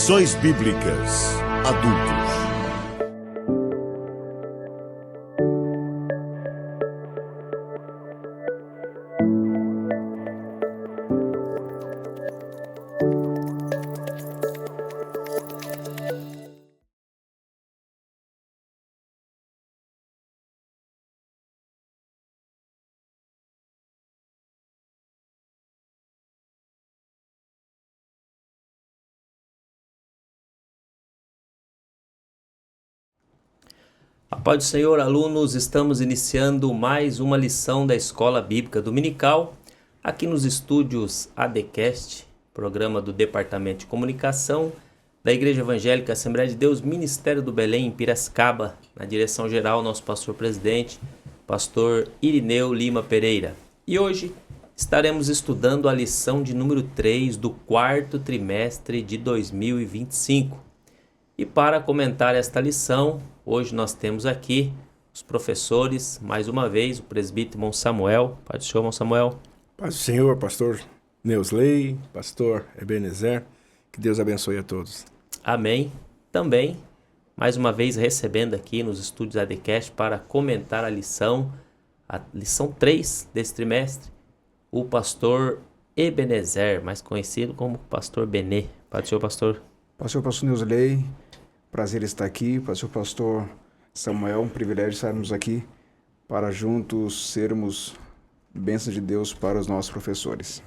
Lições Bíblicas Adultos. A paz do Senhor, alunos, estamos iniciando mais uma lição da Escola Bíblica Dominical, aqui nos estúdios ADCast, programa do Departamento de Comunicação da Igreja Evangélica Assembleia de Deus, Ministério do Belém, em Piracicaba, na direção geral, nosso pastor-presidente, pastor Irineu Lima Pereira. E hoje estaremos estudando a lição de número 3 do quarto trimestre de 2025. E para comentar esta lição, hoje nós temos aqui os professores, mais uma vez, o presbítero irmão Samuel. Pai do Senhor, irmão Samuel. Paz do Senhor, pastor Neusley, pastor Ebenezer, que Deus abençoe a todos. Amém. Também, mais uma vez, recebendo aqui nos estúdios ADCast para comentar a lição 3 desse trimestre, o pastor Ebenezer, mais conhecido como pastor Benê. Pai do Senhor, pastor. Pastor Neusley, prazer estar aqui. Pastor Samuel, um privilégio estarmos aqui para juntos sermos bênçãos de Deus para os nossos professores.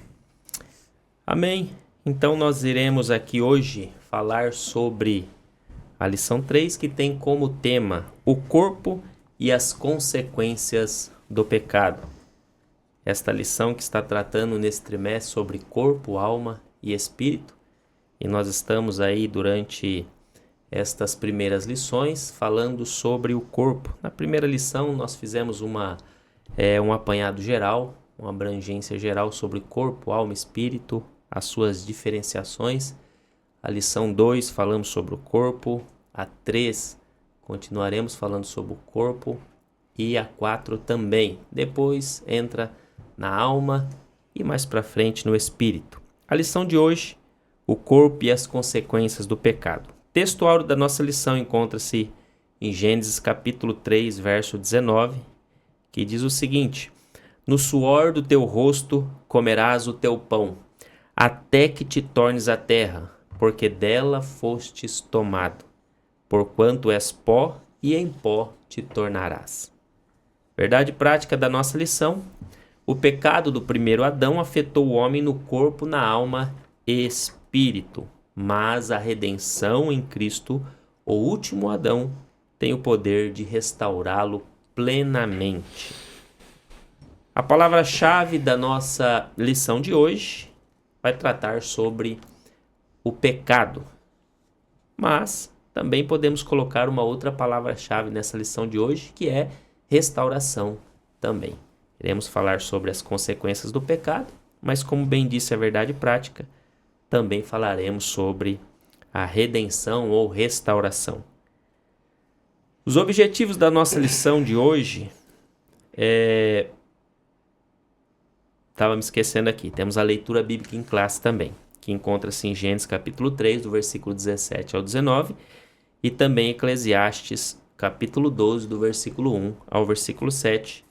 Amém. Então nós iremos aqui hoje falar sobre a lição 3, que tem como tema o corpo e as consequências do pecado. Esta lição que está tratando nesse trimestre sobre corpo, alma e espírito. E nós estamos aí durante estas primeiras lições falando sobre o corpo. Na primeira lição nós fizemos um apanhado geral, uma abrangência geral sobre corpo, alma e espírito, as suas diferenciações. A lição 2 falamos sobre o corpo, a 3 continuaremos falando sobre o corpo e a 4 também. Depois entra na alma e mais para frente no espírito. A lição de hoje, o corpo e as consequências do pecado. O texto áureo da nossa lição encontra-se em Gênesis capítulo 3, verso 19, que diz o seguinte: no suor do teu rosto comerás o teu pão, até que te tornes a terra, porque dela fostes tomado. Porquanto és pó, e em pó te tornarás. Verdade prática da nossa lição: o pecado do primeiro Adão afetou o homem no corpo, na alma e espírito, mas a redenção em Cristo, o último Adão, tem o poder de restaurá-lo plenamente. A palavra-chave da nossa lição de hoje vai tratar sobre o pecado, mas também podemos colocar uma outra palavra-chave nessa lição de hoje, que é restauração também. Iremos falar sobre as consequências do pecado, mas como bem disse a verdade prática, também falaremos sobre a redenção ou restauração. Os objetivos da nossa lição de hoje estava me esquecendo aqui. Temos a leitura bíblica em classe também, que encontra-se em Gênesis capítulo 3, do versículo 17 ao 19, e também Eclesiastes capítulo 12, do versículo 1 ao versículo 7.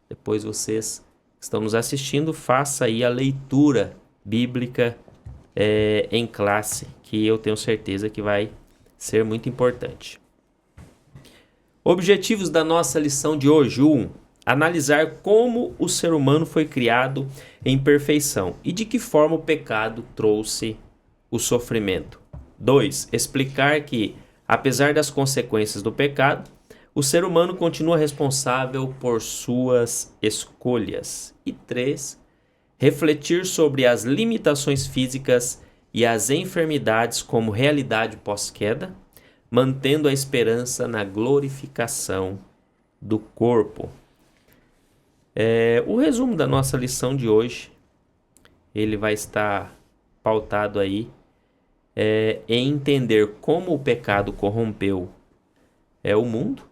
Depois vocês que estão nos assistindo, faça aí a leitura bíblica em classe, que eu tenho certeza que vai ser muito importante. Objetivos da nossa lição de hoje: 1. Analisar como o ser humano foi criado em perfeição e de que forma o pecado trouxe o sofrimento. 2. Explicar que, apesar das consequências do pecado, o ser humano continua responsável por suas escolhas. E 3. Refletir sobre as limitações físicas e as enfermidades como realidade pós-queda, mantendo a esperança na glorificação do corpo. O resumo da nossa lição de hoje, ele vai estar pautado aí em entender como o pecado corrompeu o mundo.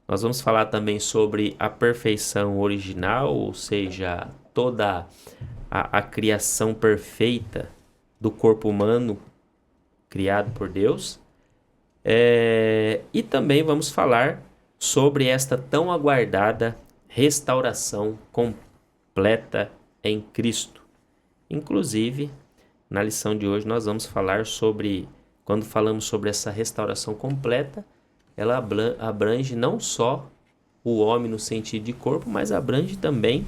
Nós vamos falar também sobre a perfeição original, ou seja, toda a criação perfeita do corpo humano criado por Deus. E também vamos falar sobre esta tão aguardada restauração completa em Cristo. Inclusive, na lição de hoje nós vamos falar sobre, quando falamos sobre essa restauração completa, ela abrange não só o homem no sentido de corpo, mas abrange também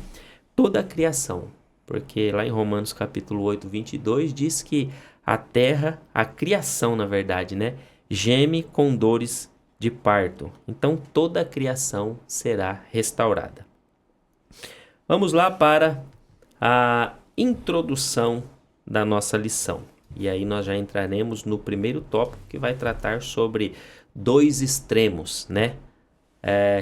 toda a criação. Porque lá em Romanos capítulo 8, 22, diz que a terra, a criação na verdade, né, geme com dores de parto. Então toda a criação será restaurada. Vamos lá para a introdução da nossa lição. E aí nós já entraremos no primeiro tópico, que vai tratar sobre dois extremos, né?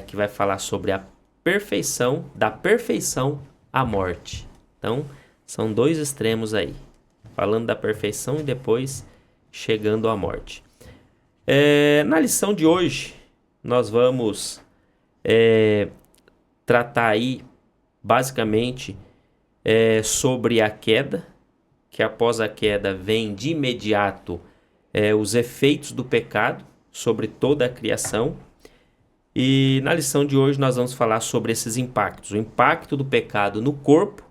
Que vai falar sobre a perfeição, da perfeição à morte. Então, são dois extremos aí. Falando da perfeição e depois chegando à morte. Na lição de hoje, nós vamos tratar aí, basicamente, sobre a queda, que após a queda vem de imediato os efeitos do pecado sobre toda a criação. E na lição de hoje nós vamos falar sobre esses impactos. O impacto do pecado no corpo,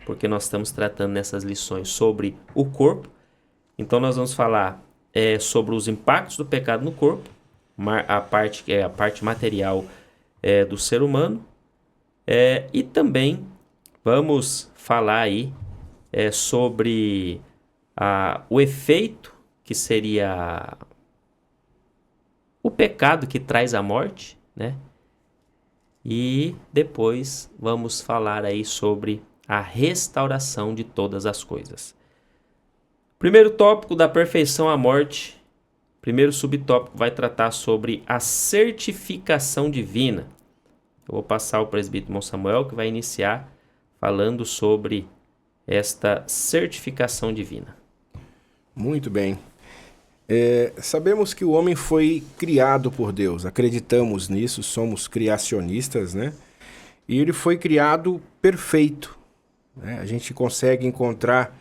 porque nós estamos tratando nessas lições sobre o corpo. Então nós vamos falar sobre os impactos do pecado no corpo, a parte material do ser humano. E também vamos falar aí sobre o efeito que seria o pecado que traz a morte, né? E depois vamos falar aí sobre a restauração de todas as coisas. Primeiro tópico, da perfeição à morte. Primeiro subtópico vai tratar sobre a certificação divina. Eu vou passar ao presbítero irmão Samuel, que vai iniciar falando sobre esta certificação divina. Muito bem. Sabemos que o homem foi criado por Deus, acreditamos nisso, somos criacionistas, né? E ele foi criado perfeito, né? A gente consegue encontrar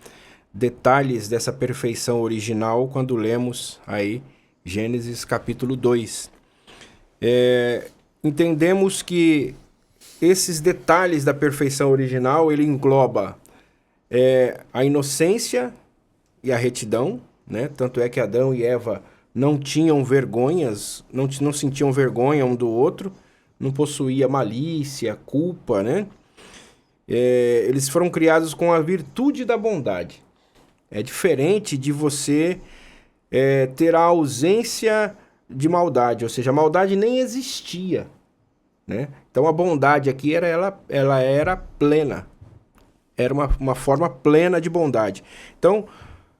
detalhes dessa perfeição original quando lemos aí Gênesis capítulo 2. Entendemos que esses detalhes da perfeição original, ele engloba a inocência e a retidão, né? Tanto é que Adão e Eva não tinham vergonhas, não sentiam vergonha um do outro, não possuía malícia, culpa, né? Eles foram criados com a virtude da bondade. É diferente de você ter a ausência de maldade, ou seja, a maldade nem existia, né? Então a bondade aqui ela era plena, era uma forma plena de bondade. Então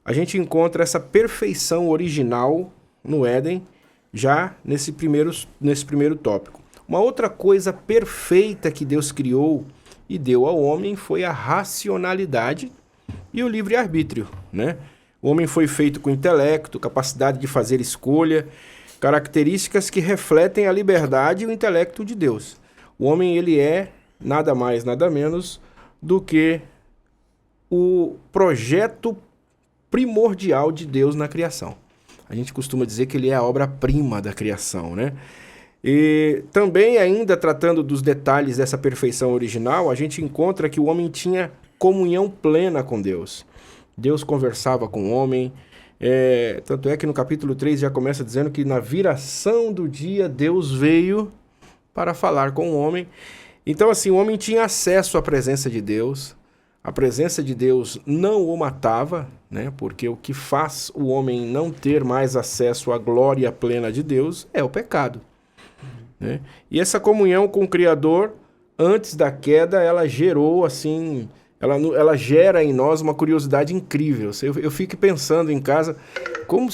a gente encontra essa perfeição original no Éden, já nesse primeiro tópico. Uma outra coisa perfeita que Deus criou e deu ao homem foi a racionalidade e o livre-arbítrio, né? O homem foi feito com intelecto, capacidade de fazer escolha, características que refletem a liberdade e o intelecto de Deus. O homem, ele é nada mais, nada menos do que o projeto primordial de Deus na criação. A gente costuma dizer que ele é a obra-prima da criação, né? E também, ainda tratando dos detalhes dessa perfeição original, a gente encontra que o homem tinha comunhão plena com Deus. Deus conversava com o homem, tanto é que no capítulo 3 já começa dizendo que na viração do dia Deus veio para falar com o homem. Então, assim, o homem tinha acesso à presença de Deus. A presença de Deus não o matava, né? Porque o que faz o homem não ter mais acesso à glória plena de Deus é o pecado, né? E essa comunhão com o Criador, antes da queda, ela gerou, assim, ela gera em nós uma curiosidade incrível. Eu fico pensando em casa como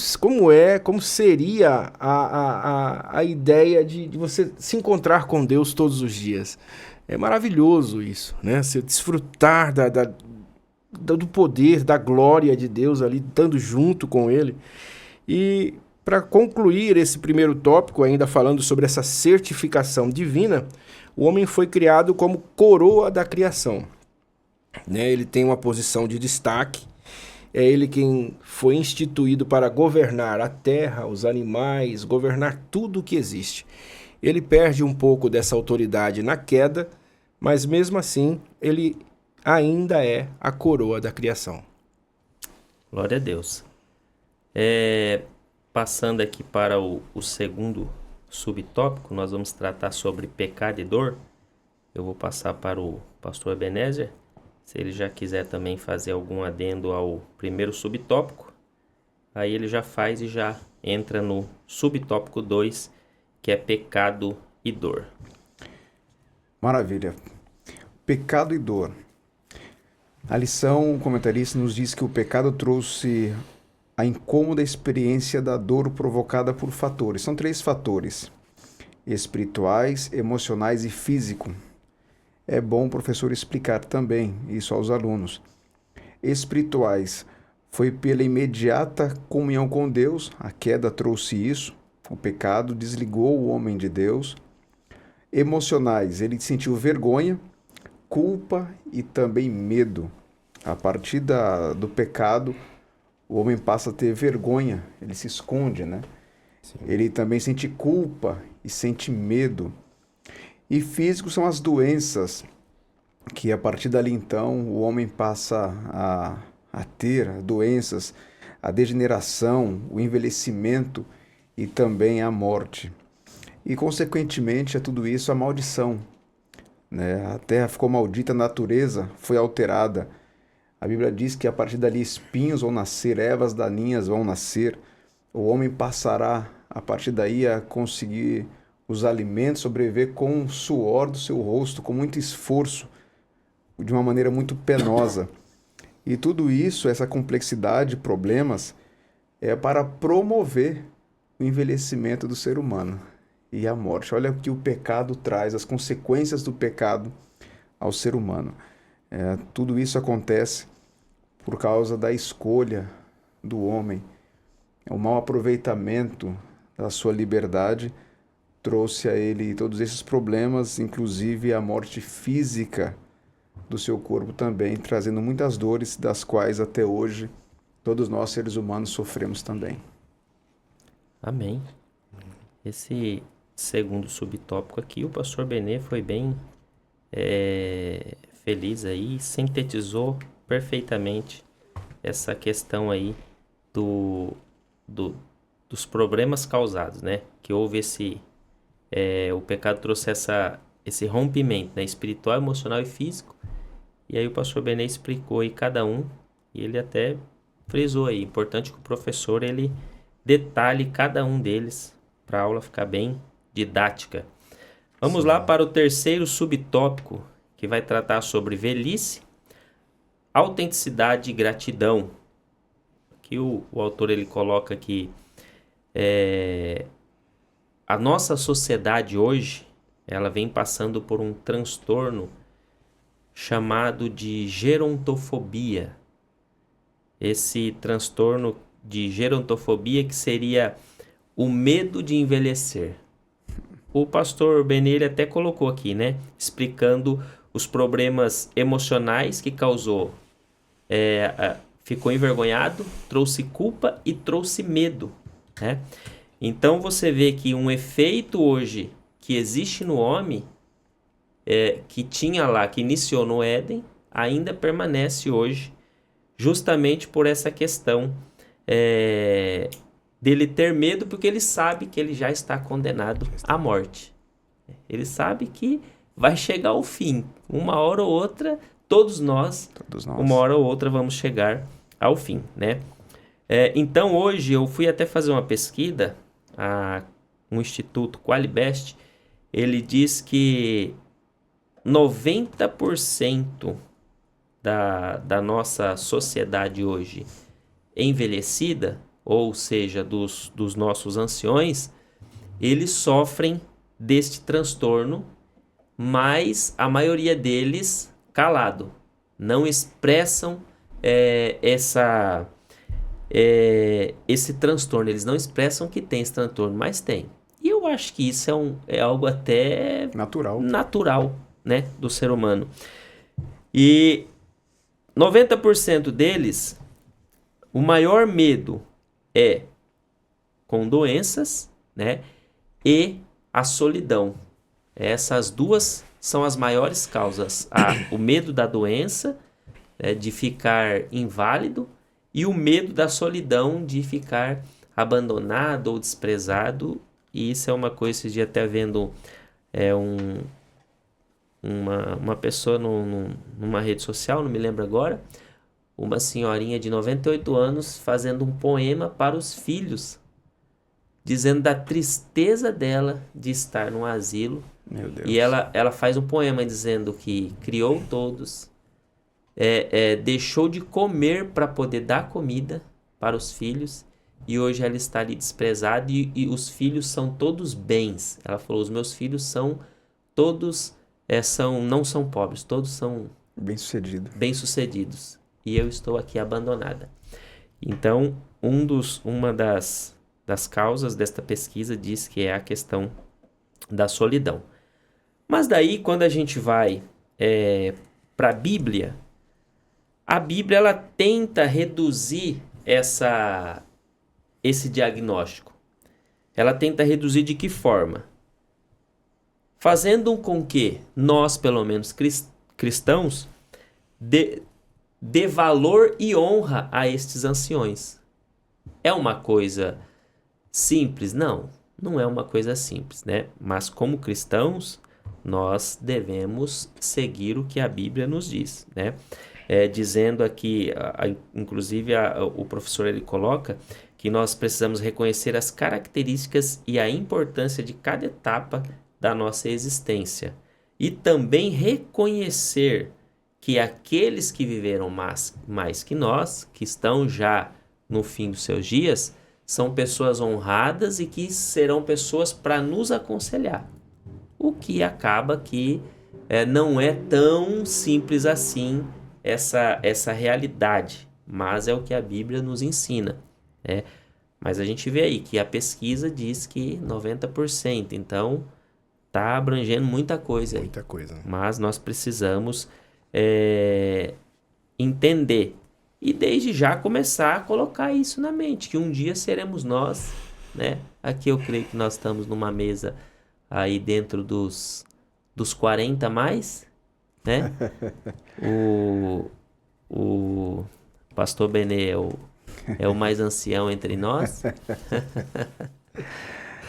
seria a ideia de você se encontrar com Deus todos os dias. É maravilhoso isso, né? Você desfrutar do poder, da glória de Deus ali, estando junto com Ele. E para concluir esse primeiro tópico, ainda falando sobre essa certificação divina, o homem foi criado como coroa da criação, né? Ele tem uma posição de destaque é ele quem foi instituído para governar a terra, os animais, governar tudo o que existe. Ele perde um pouco dessa autoridade na queda, mas mesmo assim ele ainda é a coroa da criação. Glória a Deus. Passando aqui para o segundo subtópico, nós vamos tratar sobre pecado e dor. Eu vou passar para o pastor Ebenezer, se ele já quiser também fazer algum adendo ao primeiro subtópico, aí ele já faz e já entra no subtópico 2, que é pecado e dor. Maravilha. Pecado e dor. A lição, o comentarista nos diz que o pecado trouxe a incômoda experiência da dor provocada por fatores. São 3 fatores: espirituais, emocionais e físico. É bom o professor explicar também isso aos alunos. Espirituais, foi pela imediata comunhão com Deus, a queda trouxe isso, o pecado desligou o homem de Deus. Emocionais, ele sentiu vergonha, culpa e também medo. A partir do pecado, o homem passa a ter vergonha, ele se esconde, né? Sim. Ele também sente culpa e sente medo. E físico são as doenças, que a partir dali então o homem passa a ter doenças, a degeneração, o envelhecimento e também a morte. E consequentemente a tudo isso a maldição, né? A terra ficou maldita, a natureza foi alterada. A Bíblia diz que a partir dali espinhos vão nascer, ervas daninhas vão nascer. O homem passará a partir daí a conseguir os alimentos, sobreviver com o suor do seu rosto, com muito esforço, de uma maneira muito penosa. E tudo isso, essa complexidade de problemas, é para promover o envelhecimento do ser humano e a morte. Olha o que o pecado traz, as consequências do pecado ao ser humano. Tudo isso acontece por causa da escolha do homem. O mau aproveitamento da sua liberdade trouxe a ele todos esses problemas, inclusive a morte física do seu corpo também, trazendo muitas dores, das quais até hoje todos nós, seres humanos, sofremos também. Amém. Esse segundo subtópico aqui, o pastor Benê foi bem feliz aí, sintetizou perfeitamente essa questão aí dos problemas causados, né? Que houve o pecado trouxe esse rompimento, né? Espiritual, emocional e físico. E aí o pastor Benê explicou aí cada um, e ele até frisou aí, importante que o professor ele detalhe cada um deles para a aula ficar bem didática. Vamos lá para o terceiro subtópico, que vai tratar sobre velhice, autenticidade e gratidão. Aqui o autor ele coloca que a nossa sociedade hoje, ela vem passando por um transtorno chamado de gerontofobia. Esse transtorno de gerontofobia que seria o medo de envelhecer. O pastor Benê até colocou aqui, né? Explicando os problemas emocionais que causou. Ficou envergonhado, trouxe culpa e trouxe medo, né? Então você vê que um efeito hoje que existe no homem, que tinha lá, que iniciou no Éden, ainda permanece hoje, justamente por essa questão dele ter medo, porque ele sabe que ele já está condenado à morte. Ele sabe que vai chegar ao fim. Uma hora ou outra, todos nós, uma hora ou outra, vamos chegar ao fim, né? Então, hoje, eu fui até fazer uma pesquisa, um instituto, Qualibest, ele diz que 90% da nossa sociedade hoje envelhecida, ou seja, dos nossos anciões, eles sofrem deste transtorno, mas a maioria deles calado, não expressam esse transtorno, eles não expressam que tem esse transtorno, mas tem. E eu acho que isso é algo até natural, né, do ser humano. E 90% deles o maior medo é com doenças, né? E a solidão. Essas duas são as maiores causas. O medo da doença, né, de ficar inválido, e o medo da solidão, de ficar abandonado ou desprezado. E isso é uma coisa, esse dia até vendo uma pessoa numa rede social, não me lembro agora, uma senhorinha de 98 anos fazendo um poema para os filhos, dizendo da tristeza dela de estar num asilo. Meu Deus. E ela faz um poema dizendo que criou todos, deixou de comer para poder dar comida para os filhos, e hoje ela está ali desprezada, e os filhos são todos bens. Ela falou, os meus filhos são todos, não são pobres, todos são bem-sucedidos, e eu estou aqui abandonada. Então, uma das causas desta pesquisa diz que é a questão da solidão. Mas daí, quando a gente vai para a Bíblia ela tenta reduzir esse diagnóstico. Ela tenta reduzir de que forma? Fazendo com que nós, pelo menos cristãos, dê valor e honra a estes anciões. É uma coisa simples? Não é uma coisa simples, né? Mas como cristãos, nós devemos seguir o que a Bíblia nos diz, né? Dizendo aqui, inclusive o professor ele coloca que nós precisamos reconhecer as características e a importância de cada etapa da nossa existência, e também reconhecer que aqueles que viveram mais que nós, que estão já no fim dos seus dias, são pessoas honradas e que serão pessoas para nos aconselhar. O que acaba que não é tão simples assim essa realidade, mas é o que a Bíblia nos ensina. Mas a gente vê aí que a pesquisa diz que 90%, então está abrangendo muita coisa. Muita coisa. Né? Mas nós precisamos entender e desde já começar a colocar isso na mente, que um dia seremos nós, né? Aqui eu creio que nós estamos numa mesa aí dentro dos 40 mais, né? O pastor Benê é o mais ancião entre nós.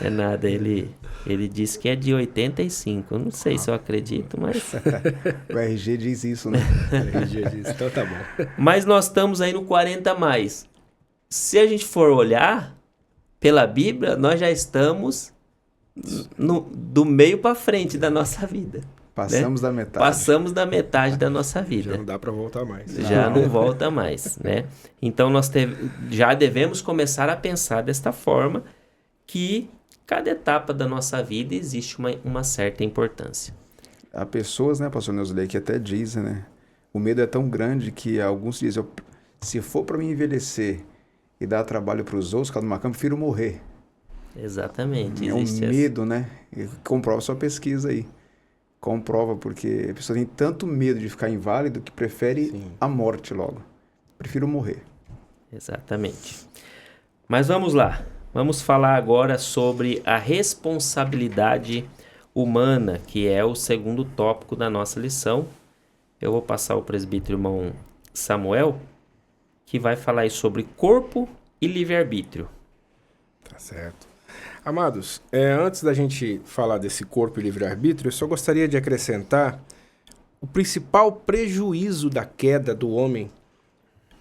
É nada, ele disse que é de 85. Eu não sei se eu acredito, mas... O RG diz isso, né? O RG diz, então tá bom. Mas nós estamos aí no 40 mais. Se a gente for olhar pela Bíblia, nós já estamos do meio para frente da nossa vida. Passamos da metade. Passamos da metade da nossa vida. Já não dá para voltar mais. Já não volta mais, né? Então nós já devemos começar a pensar desta forma, que cada etapa da nossa vida existe uma certa importância. Há pessoas, né, pastor Neusley, que até dizem, né? O medo é tão grande que alguns dizem, se for para mim envelhecer e dar trabalho para os outros, cada uma cama, eu prefiro morrer. Exatamente. É um medo, né? E comprova sua pesquisa aí. Comprova, porque a pessoa tem tanto medo de ficar inválido que prefere a morte logo. Prefiro morrer. Exatamente. Mas vamos lá. Vamos falar agora sobre a responsabilidade humana, que é o segundo tópico da nossa lição. Eu vou passar ao presbítero irmão Samuel, que vai falar aí sobre corpo e livre-arbítrio. Tá certo. Amados, antes da gente falar desse corpo e livre-arbítrio, eu só gostaria de acrescentar o principal prejuízo da queda do homem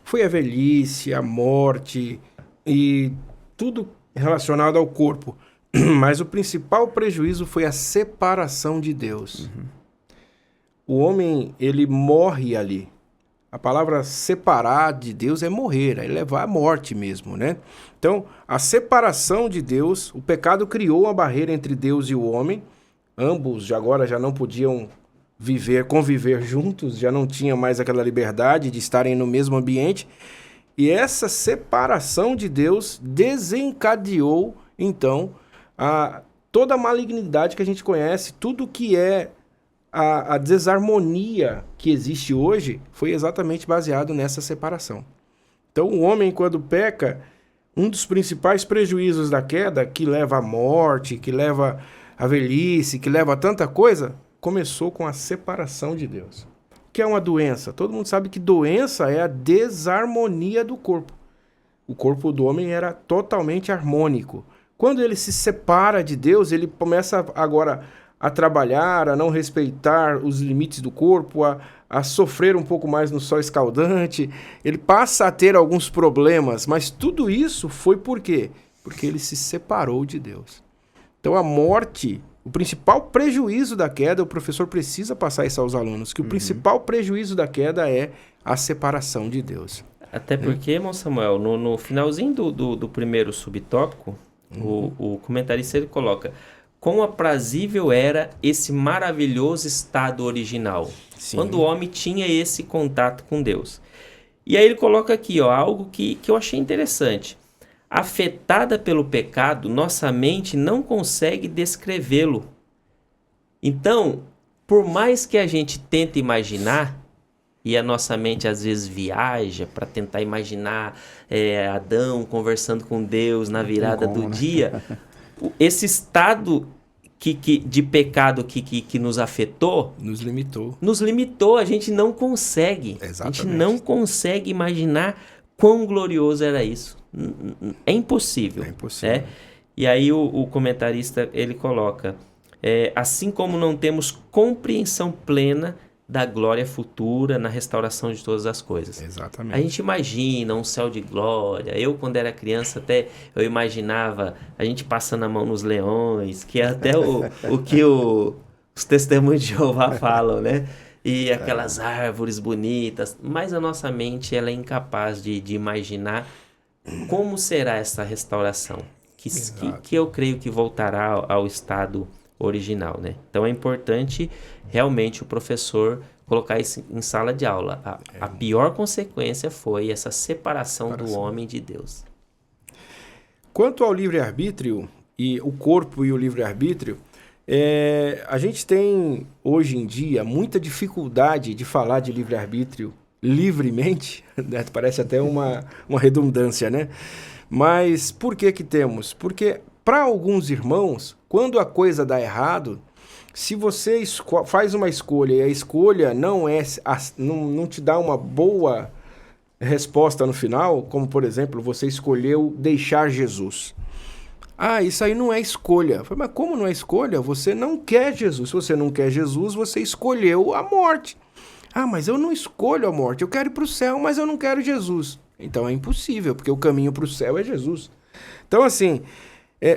foi a velhice, a morte e tudo relacionado ao corpo. Mas o principal prejuízo foi a separação de Deus. Uhum. O homem, ele morre ali. A palavra separar de Deus é morrer, é levar à morte mesmo, né? Então, a separação de Deus, o pecado criou uma barreira entre Deus e o homem. Ambos agora já não podiam conviver juntos, já não tinham mais aquela liberdade de estarem no mesmo ambiente. E essa separação de Deus desencadeou, então, toda a malignidade que a gente conhece, tudo que é a desarmonia que existe hoje, foi exatamente baseado nessa separação. Então, o homem, quando peca, um dos principais prejuízos da queda, que leva à morte, que leva à velhice, que leva a tanta coisa, começou com a separação de Deus. O que é uma doença? Todo mundo sabe que doença é a desarmonia do corpo. O corpo do homem era totalmente harmônico. Quando ele se separa de Deus, ele começa agora a trabalhar, a não respeitar os limites do corpo, a sofrer um pouco mais no sol escaldante. Ele passa a ter alguns problemas, mas tudo isso foi por quê? Porque ele se separou de Deus. Então a morte, o principal prejuízo da queda, o professor precisa passar isso aos alunos, que o principal prejuízo da queda é a separação de Deus. Até porque, irmão Samuel, no finalzinho do primeiro subtópico, o comentarista ele coloca: quão aprazível era esse maravilhoso estado original, Sim. quando o homem tinha esse contato com Deus. E aí ele coloca aqui, ó, algo que eu achei interessante. Afetada pelo pecado, nossa mente não consegue descrevê-lo. Então, por mais que a gente tente imaginar, e a nossa mente às vezes viaja para tentar imaginar Adão conversando com Deus na virada do dia, esse estado de pecado que nos afetou, nos limitou, a gente não consegue. Exatamente. A gente não consegue imaginar quão glorioso era isso. É impossível. É impossível. Né? E aí o comentarista ele coloca, assim como não temos compreensão plena da glória futura na restauração de todas as coisas. Exatamente. A gente imagina um céu de glória. Eu, quando era criança, até eu imaginava a gente passando a mão nos leões, que é até o que os testemunhos de Jeová falam, né? E aquelas árvores bonitas. Mas a nossa mente ela é incapaz de imaginar como será essa restauração. Que eu creio que voltará ao estado original, né? Então é importante realmente o professor colocar isso em sala de aula. A pior consequência foi essa separação do homem de Deus. Quanto ao livre-arbítrio, e o corpo e o livre-arbítrio, a gente tem, hoje em dia, muita dificuldade de falar de livre-arbítrio livremente, né? Parece até uma redundância, né? Mas por que temos? Porque para alguns irmãos, quando a coisa dá errado, se você faz uma escolha e a escolha não te dá uma boa resposta no final, como por exemplo, você escolheu deixar Jesus. Isso aí não é escolha. Eu falei, mas como não é escolha? Você não quer Jesus. Se você não quer Jesus, você escolheu a morte. Mas eu não escolho a morte. Eu quero ir para o céu, mas eu não quero Jesus. Então é impossível, porque o caminho para o céu é Jesus. Então assim,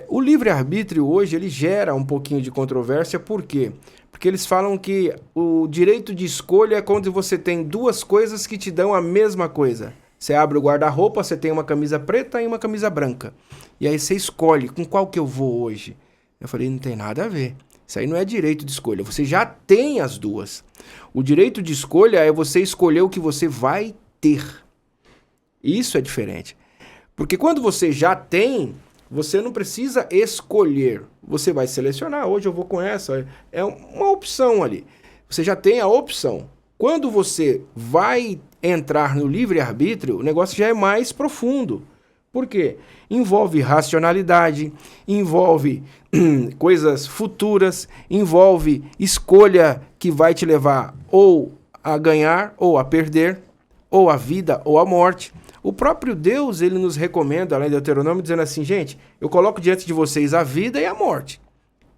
o livre-arbítrio hoje ele gera um pouquinho de controvérsia. Por quê? Porque eles falam que o direito de escolha é quando você tem duas coisas que te dão a mesma coisa. Você abre o guarda-roupa, você tem uma camisa preta e uma camisa branca. E aí você escolhe com qual que eu vou hoje. Eu falei, não tem nada a ver. Isso aí não é direito de escolha. Você já tem as duas. O direito de escolha é você escolher o que você vai ter. Isso é diferente. Porque quando você já tem, você não precisa escolher. Você vai selecionar. Hoje eu vou com essa. É uma opção ali. Você já tem a opção. Quando você vai entrar no livre-arbítrio, o negócio já é mais profundo. Por quê? Envolve racionalidade, envolve coisas futuras, envolve escolha que vai te levar ou a ganhar ou a perder, ou a vida ou a morte. O próprio Deus, ele nos recomenda, lá em Deuteronômio, dizendo assim, gente, eu coloco diante de vocês a vida e a morte.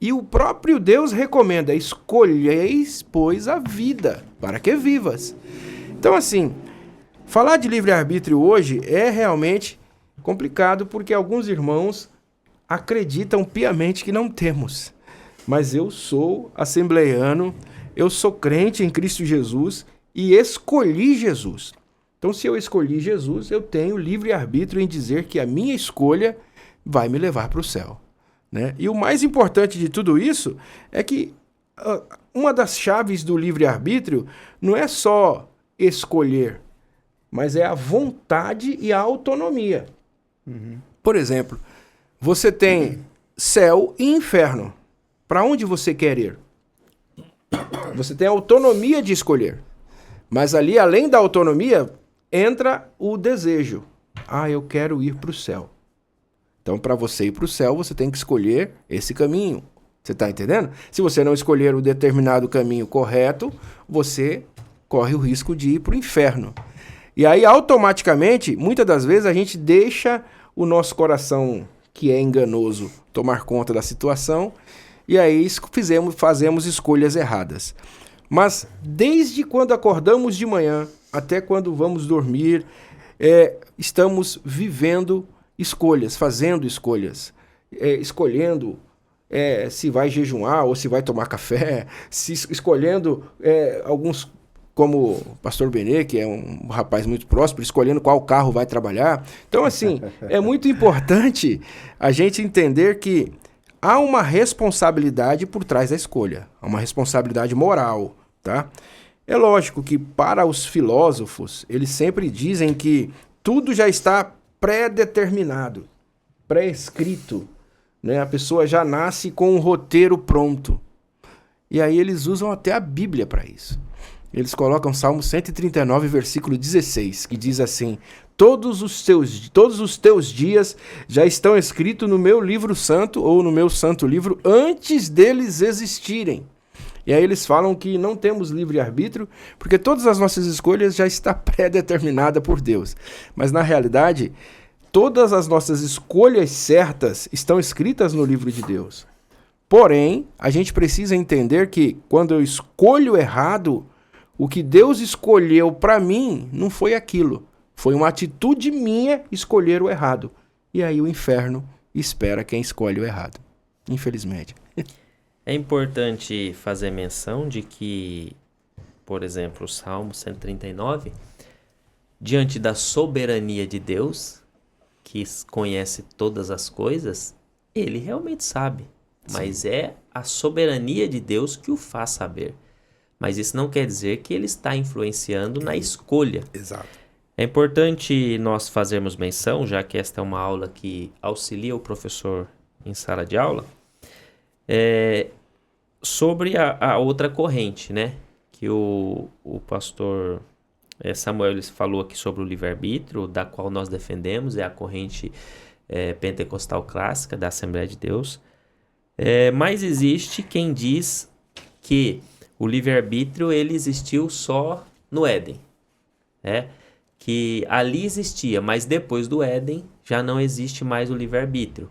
E o próprio Deus recomenda, escolheis, pois, a vida, para que vivas. Então, assim, falar de livre-arbítrio hoje é realmente complicado, porque alguns irmãos acreditam piamente que não temos. Mas eu sou assembleiano, eu sou crente em Cristo Jesus e escolhi Jesus. Então, se eu escolhi Jesus, eu tenho livre-arbítrio em dizer que a minha escolha vai me levar para o céu. Né? E o mais importante de tudo isso é que uma das chaves do livre-arbítrio não é só escolher, mas é a vontade e a autonomia. Uhum. Por exemplo, você tem céu e inferno. Para onde você quer ir? Você tem a autonomia de escolher. Mas ali, além da autonomia, entra o desejo. Eu quero ir para o céu. Então, para você ir para o céu, você tem que escolher esse caminho. Você está entendendo? Se você não escolher o determinado caminho correto, você corre o risco de ir para o inferno. E aí, automaticamente, muitas das vezes, a gente deixa o nosso coração, que é enganoso, tomar conta da situação, e aí fazemos escolhas erradas. Mas, desde quando acordamos de manhã até quando vamos dormir, estamos vivendo escolhas, fazendo escolhas, escolhendo se vai jejuar ou se vai tomar café, escolhendo alguns, como o pastor Benê, que é um rapaz muito próspero, escolhendo qual carro vai trabalhar. Então, assim, é muito importante a gente entender que há uma responsabilidade por trás da escolha, há uma responsabilidade moral, tá? É lógico que para os filósofos, eles sempre dizem que tudo já está pré-determinado, pré-escrito, né? A pessoa já nasce com um roteiro pronto. E aí eles usam até a Bíblia para isso. Eles colocam Salmo 139, versículo 16, que diz assim: todos os teus dias já estão escritos no meu livro santo, ou no meu santo livro, antes deles existirem. E aí eles falam que não temos livre-arbítrio, porque todas as nossas escolhas já estão pré-determinadas por Deus. Mas na realidade, todas as nossas escolhas certas estão escritas no livro de Deus. Porém, a gente precisa entender que quando eu escolho errado, o que Deus escolheu para mim não foi aquilo. Foi uma atitude minha escolher o errado. E aí o inferno espera quem escolhe o errado. Infelizmente. É importante fazer menção de que, por exemplo, o Salmo 139, diante da soberania de Deus, que conhece todas as coisas, ele realmente sabe. Mas é a soberania de Deus que o faz saber. Mas isso não quer dizer que ele está influenciando na escolha. Exato. É importante nós fazermos menção, já que esta é uma aula que auxilia o professor em sala de aula, sobre a outra corrente, né? Que o pastor Samuel falou aqui sobre o livre-arbítrio, da qual nós defendemos, é a corrente pentecostal clássica da Assembleia de Deus. Mas existe quem diz que o livre-arbítrio ele existiu só no Éden, que ali existia, mas depois do Éden já não existe mais o livre-arbítrio.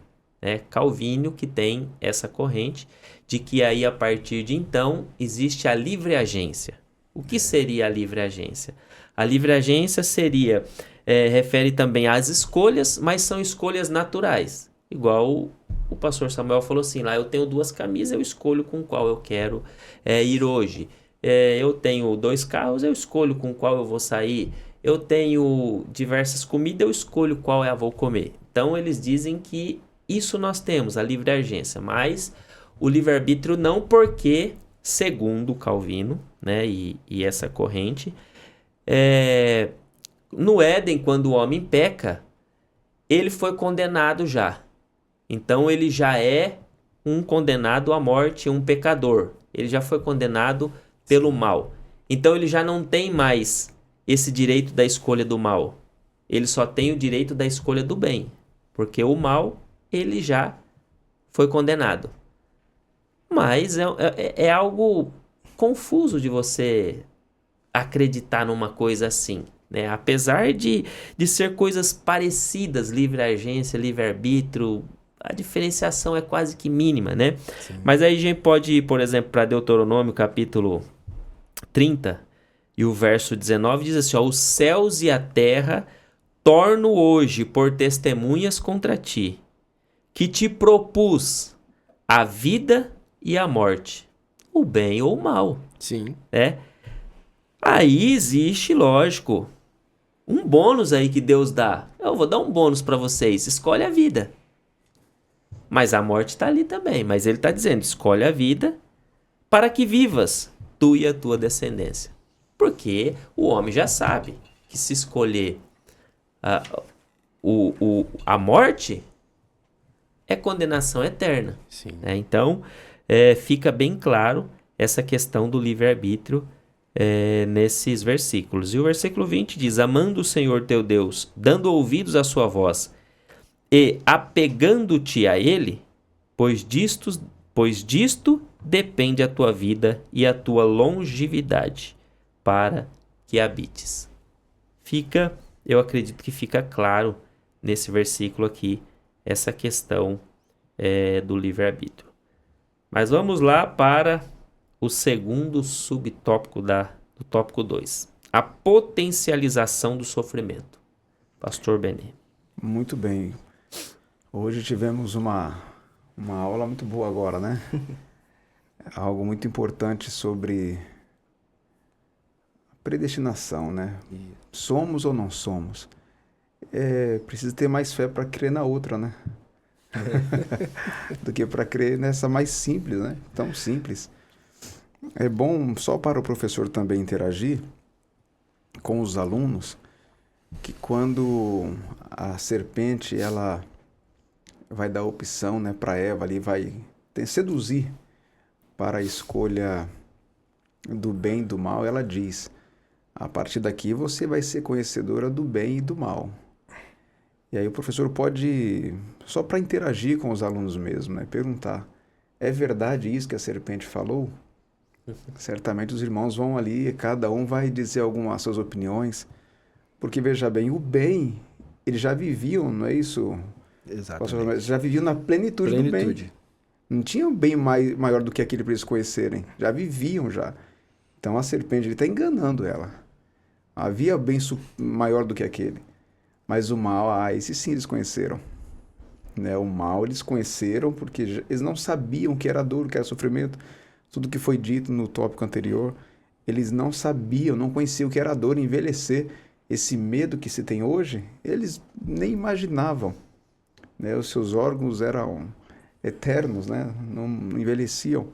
Calvino que tem essa corrente de que aí a partir de então existe a livre agência. O que seria a livre agência? A livre agência refere também às escolhas, mas são escolhas naturais. Igual o pastor Samuel falou assim, lá eu tenho 2 camisas, eu escolho com qual eu quero ir hoje. Eu tenho 2 carros, eu escolho com qual eu vou sair. Eu tenho diversas comidas, eu escolho qual eu vou comer. Então eles dizem que isso nós temos, a livre agência, mas o livre-arbítrio não, porque, segundo Calvino, né, e essa corrente, no Éden, quando o homem peca, ele foi condenado já. Então ele já é um condenado à morte, um pecador. Ele já foi condenado pelo mal. Então ele já não tem mais esse direito da escolha do mal. Ele só tem o direito da escolha do bem, porque o mal ele já foi condenado. Mas é algo confuso de você acreditar numa coisa assim, né? Apesar de ser coisas parecidas, livre-agência, livre-arbítrio, a diferenciação é quase que mínima, né? Sim. Mas aí a gente pode ir, por exemplo, para Deuteronômio, capítulo 30, e o verso 19 diz assim, os céus e a terra torno hoje por testemunhas contra ti, que te propus a vida e a morte, o bem ou o mal. Sim. Aí existe, lógico, um bônus aí que Deus dá. Eu vou dar um bônus para vocês, escolhe a vida. Mas a morte está ali também, mas ele está dizendo, escolhe a vida para que vivas, tu e a tua descendência. Porque o homem já sabe que se escolher a morte, é condenação eterna. Sim. Então, fica bem claro essa questão do livre-arbítrio nesses versículos. E o versículo 20 diz: amando o Senhor teu Deus, dando ouvidos à sua voz e apegando-te a Ele, pois disto depende a tua vida e a tua longevidade, para que habites. Eu acredito que fica claro nesse versículo aqui, essa questão do livre-arbítrio. Mas vamos lá para o segundo subtópico do tópico 2. A potencialização do sofrimento. Pastor Benê. Muito bem. Hoje tivemos uma aula muito boa agora, né? Algo muito importante sobre predestinação, né? Somos ou não somos? Precisa ter mais fé para crer na outra, né? Do que para crer nessa mais simples, né? Tão simples. É bom só para o professor também interagir com os alunos, que quando a serpente ela vai dar opção, né, para Eva ali, vai seduzir para a escolha do bem e do mal, ela diz: a partir daqui você vai ser conhecedora do bem e do mal. E aí o professor pode, só para interagir com os alunos mesmo, né, perguntar: é verdade isso que a serpente falou? Certamente os irmãos vão ali, cada um vai dizer algumas suas opiniões, porque veja bem, o bem, eles já viviam, não é isso? Exatamente. Já viviam na plenitude do bem. Não tinha um bem maior do que aquele para eles conhecerem. Já viviam já. Então a serpente está enganando ela. Havia bem maior do que aquele. Mas o mal, esse sim eles conheceram. Né? O mal eles conheceram porque eles não sabiam que era dor, que era sofrimento. Tudo que foi dito no tópico anterior, eles não sabiam, não conheciam o que era dor, envelhecer. Esse medo que se tem hoje, eles nem imaginavam. Né? Os seus órgãos eram eternos, né? Não envelheciam.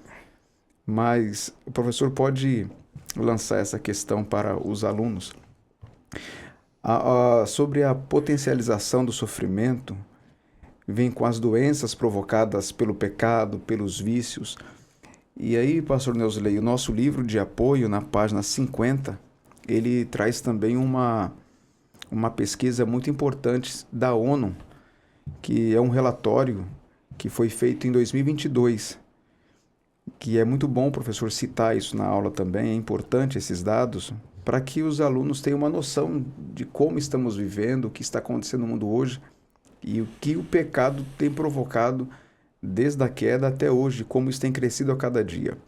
Mas o professor pode lançar essa questão para os alunos. Sobre a potencialização do sofrimento, vem com as doenças provocadas pelo pecado, pelos vícios. E aí, pastor Neusley, o nosso livro de apoio, na página 50, ele traz também uma pesquisa muito importante da ONU, que é um relatório que foi feito em 2022, que é muito bom o professor citar isso na aula também, é importante esses dados, para que os alunos tenham uma noção de como estamos vivendo, o que está acontecendo no mundo hoje e o que o pecado tem provocado desde a queda até hoje, como isso tem crescido a cada dia.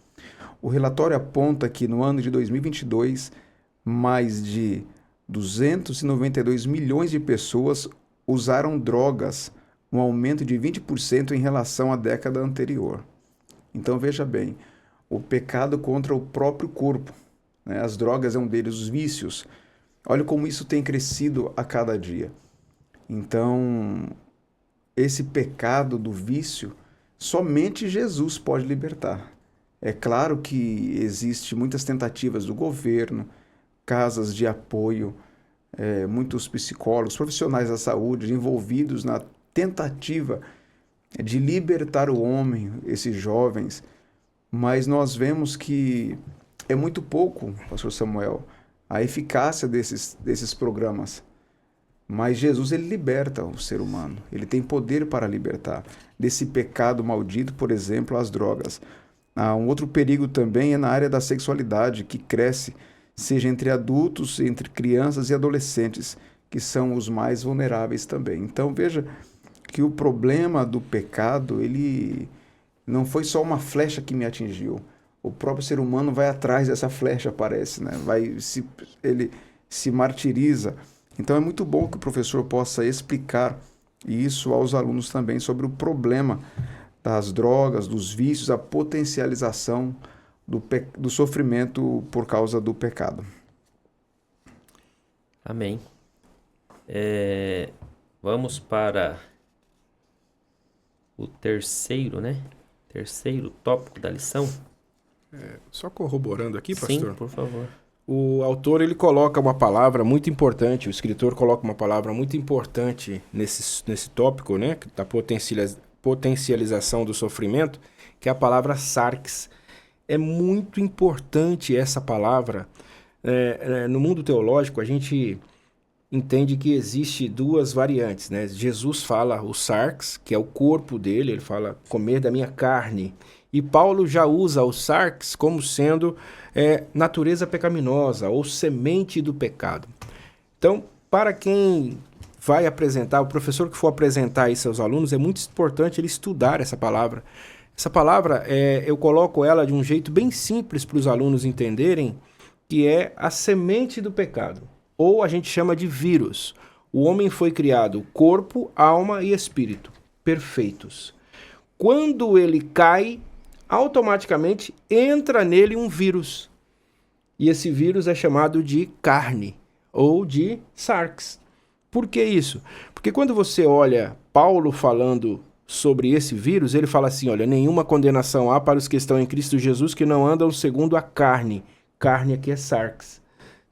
O relatório aponta que no ano de 2022, mais de 292 milhões de pessoas usaram drogas, um aumento de 20% em relação à década anterior. Então veja bem, o pecado contra o próprio corpo, né? As drogas é um deles, os vícios. Olha como isso tem crescido a cada dia. Então, esse pecado do vício, somente Jesus pode libertar. É claro que existe muitas tentativas do governo, casas de apoio, muitos psicólogos, profissionais da saúde envolvidos na tentativa de libertar o homem, esses jovens, mas nós vemos que é muito pouco, pastor Samuel, a eficácia desses programas. Mas Jesus, ele liberta o ser humano. Ele tem poder para libertar desse pecado maldito, por exemplo, as drogas. Um outro perigo também é na área da sexualidade, que cresce, seja entre adultos, entre crianças e adolescentes, que são os mais vulneráveis também. Então, veja que o problema do pecado, ele não foi só uma flecha que me atingiu. O próprio ser humano vai atrás dessa flecha, parece, né? Ele se martiriza. Então é muito bom que o professor possa explicar isso aos alunos também sobre o problema das drogas, dos vícios, a potencialização do sofrimento por causa do pecado. Amém. Vamos para o terceiro, né? Terceiro tópico da lição. Só corroborando aqui, pastor. Sim, por favor. O autor, ele coloca uma palavra muito importante, o escritor coloca uma palavra muito importante nesse tópico, né, da potencialização do sofrimento, que é a palavra sarx. é muito importante essa palavra. No mundo teológico, a gente entende que existe duas variantes, né? Jesus fala o sarx, que é o corpo dele, ele fala comer da minha carne. E Paulo já usa o sarx como sendo natureza pecaminosa ou semente do pecado. Então, para quem vai apresentar, o professor que for apresentar aí seus alunos, é muito importante ele estudar essa palavra. Essa palavra, eu coloco ela de um jeito bem simples para os alunos entenderem, que é a semente do pecado, ou a gente chama de vírus. O homem foi criado corpo, alma e espírito, perfeitos. Quando ele cai, automaticamente entra nele um vírus. E esse vírus é chamado de carne, ou de sarx. Por que isso? Porque quando você olha Paulo falando sobre esse vírus, ele fala assim, olha, nenhuma condenação há para os que estão em Cristo Jesus que não andam segundo a carne. Carne aqui é sarx,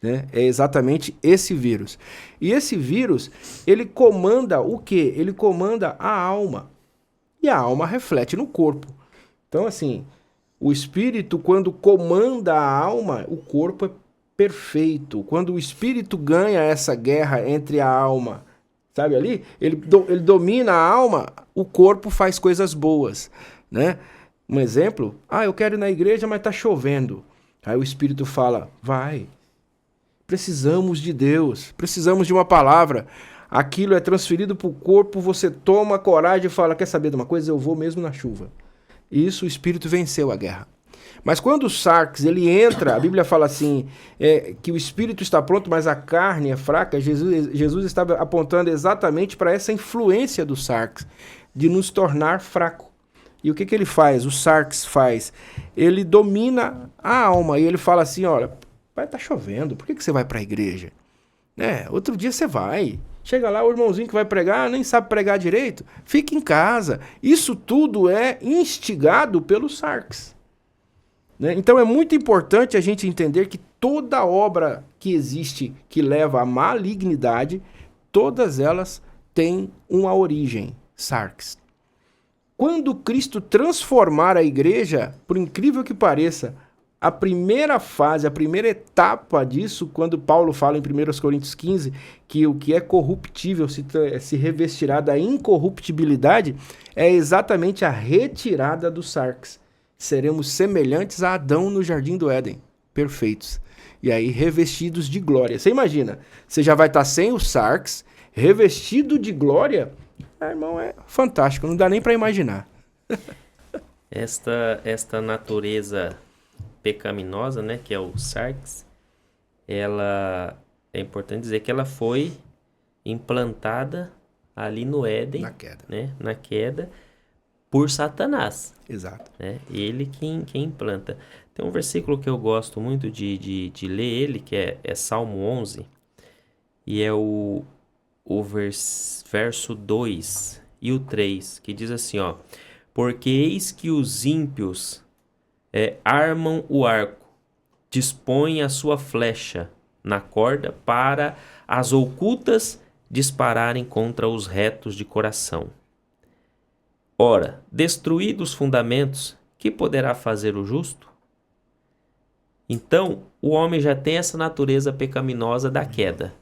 né? É exatamente esse vírus. E esse vírus, ele comanda o quê? Ele comanda a alma. E a alma reflete no corpo. Então, assim, o espírito, quando comanda a alma, o corpo é perfeito. Quando o espírito ganha essa guerra entre a alma, sabe ali? Ele domina a alma, o corpo faz coisas boas, né? Um exemplo, eu quero ir na igreja, mas tá chovendo. Aí o espírito fala, vai. Precisamos de Deus, precisamos de uma palavra. Aquilo é transferido para o corpo, você toma coragem e fala, quer saber de uma coisa? Eu vou mesmo na chuva. Isso, o espírito venceu a guerra. Mas quando o sarx, ele entra, a Bíblia fala assim, que o espírito está pronto, mas a carne é fraca. Jesus estava apontando exatamente para essa influência do sarx, de nos tornar fraco. E o que ele faz? O sarx faz? Ele domina a alma e ele fala assim, olha, vai estar chovendo, por que você vai para a igreja? Outro dia você vai. Chega lá, o irmãozinho que vai pregar, nem sabe pregar direito, fica em casa. Isso tudo é instigado pelo sarx. Então é muito importante a gente entender que toda obra que existe que leva à malignidade, todas elas têm uma origem, sarx. Quando Cristo transformar a igreja, por incrível que pareça, a primeira fase, a primeira etapa disso, quando Paulo fala em 1 Coríntios 15, que o que é corruptível se revestirá da incorruptibilidade, é exatamente a retirada do sarx. Seremos semelhantes a Adão no Jardim do Éden, perfeitos. E aí, revestidos de glória. Você imagina, você já vai estar sem o sarx, revestido de glória. Irmão, é fantástico, não dá nem para imaginar. Esta natureza pecaminosa, né, que é o sarx, ela é importante dizer que ela foi implantada ali no Éden, na queda, por Satanás. Exato. Né? Ele quem implanta. Tem um versículo que eu gosto muito de ler ele, que é Salmo 11, e é o verso 2 e o 3, que diz assim, ó, porque eis que os ímpios armam o arco, dispõem a sua flecha na corda para as ocultas dispararem contra os retos de coração. Ora, destruídos os fundamentos, que poderá fazer o justo? Então, o homem já tem essa natureza pecaminosa da queda.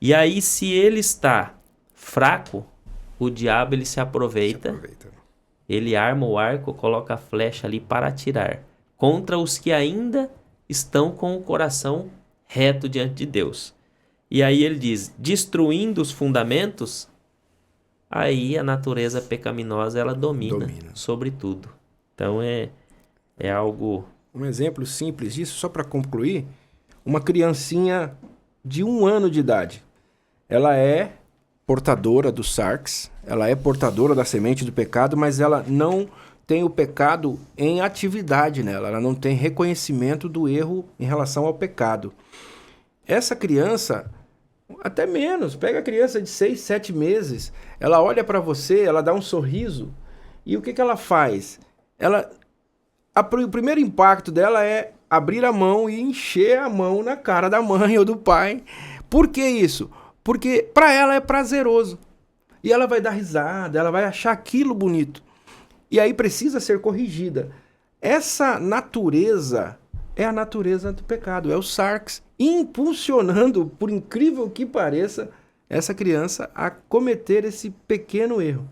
E aí, se ele está fraco, o diabo ele se aproveita. Ele arma o arco, coloca a flecha ali para atirar contra os que ainda estão com o coração reto diante de Deus. E aí ele diz, destruindo os fundamentos, aí a natureza pecaminosa ela domina. Sobre tudo. Então é algo... Um exemplo simples disso, só para concluir, uma criancinha de 1 ano de idade, ela é portadora do sarx, ela é portadora da semente do pecado, mas ela não tem o pecado em atividade nela, ela não tem reconhecimento do erro em relação ao pecado. Essa criança, até menos, pega a criança de 6, 7 meses, ela olha para você, ela dá um sorriso, e o que ela faz? O primeiro impacto dela é abrir a mão e encher a mão na cara da mãe ou do pai. Por que isso? Porque para ela é prazeroso. E ela vai dar risada, ela vai achar aquilo bonito. E aí precisa ser corrigida. essa natureza é a natureza do pecado, é o sarx, impulsionando, por incrível que pareça, essa criança a cometer esse pequeno erro,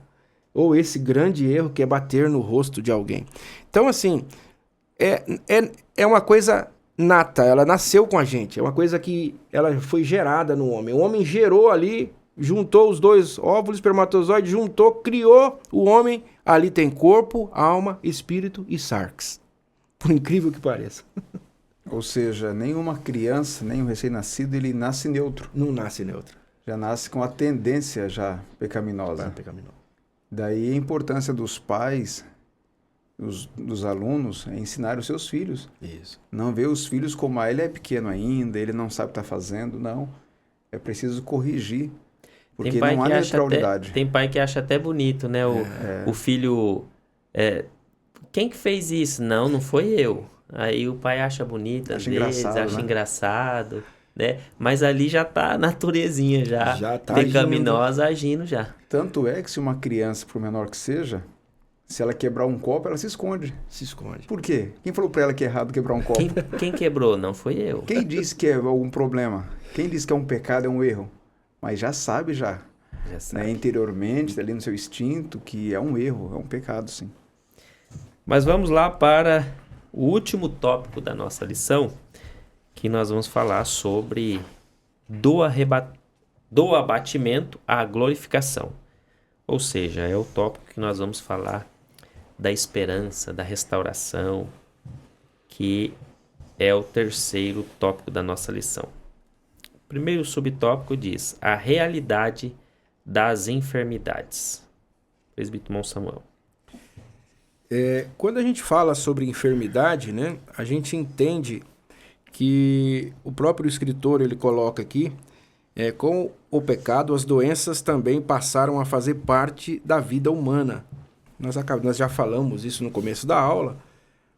ou esse grande erro que é bater no rosto de alguém. Então, assim, é uma coisa nata, ela nasceu com a gente, é uma coisa que ela foi gerada no homem. O homem gerou ali, juntou os dois óvulos, espermatozoide, juntou, criou o homem, ali tem corpo, alma, espírito e sarx. Por incrível que pareça. Ou seja, nenhuma criança, nem um recém-nascido, ele nasce neutro. Não nasce neutro. Já nasce com a tendência já pecaminosa. Daí a importância dos pais, dos alunos, é ensinar os seus filhos. Isso. Não ver os filhos como, ele é pequeno ainda, ele não sabe o que está fazendo. Não, é preciso corrigir, porque não há neutralidade. Tem pai que acha até bonito, né? O filho... quem que fez isso? Não foi eu. Aí o pai acha bonito, às vezes, acha engraçado, né? Mas ali já tá a naturezinha já tá pecaminosa agindo já. Tanto é que se uma criança, por menor que seja, se ela quebrar um copo, ela se esconde. Se esconde. Por quê? Quem falou pra ela que é errado quebrar um copo? Quem quebrou? Não foi eu. Quem disse que é algum problema? Quem disse que é um pecado, é um erro? Mas já sabe. Né? Interiormente, ali no seu instinto, que é um erro, é um pecado, sim. Mas vamos lá para o último tópico da nossa lição, que nós vamos falar sobre do abatimento à glorificação. Ou seja, é o tópico que nós vamos falar da esperança, da restauração, que é o terceiro tópico da nossa lição. O primeiro subtópico diz a realidade das enfermidades. Presbítero Mão Samuel. Quando a gente fala sobre enfermidade, né, a gente entende que o próprio escritor ele coloca aqui, com o pecado, as doenças também passaram a fazer parte da vida humana. Nós já falamos isso no começo da aula.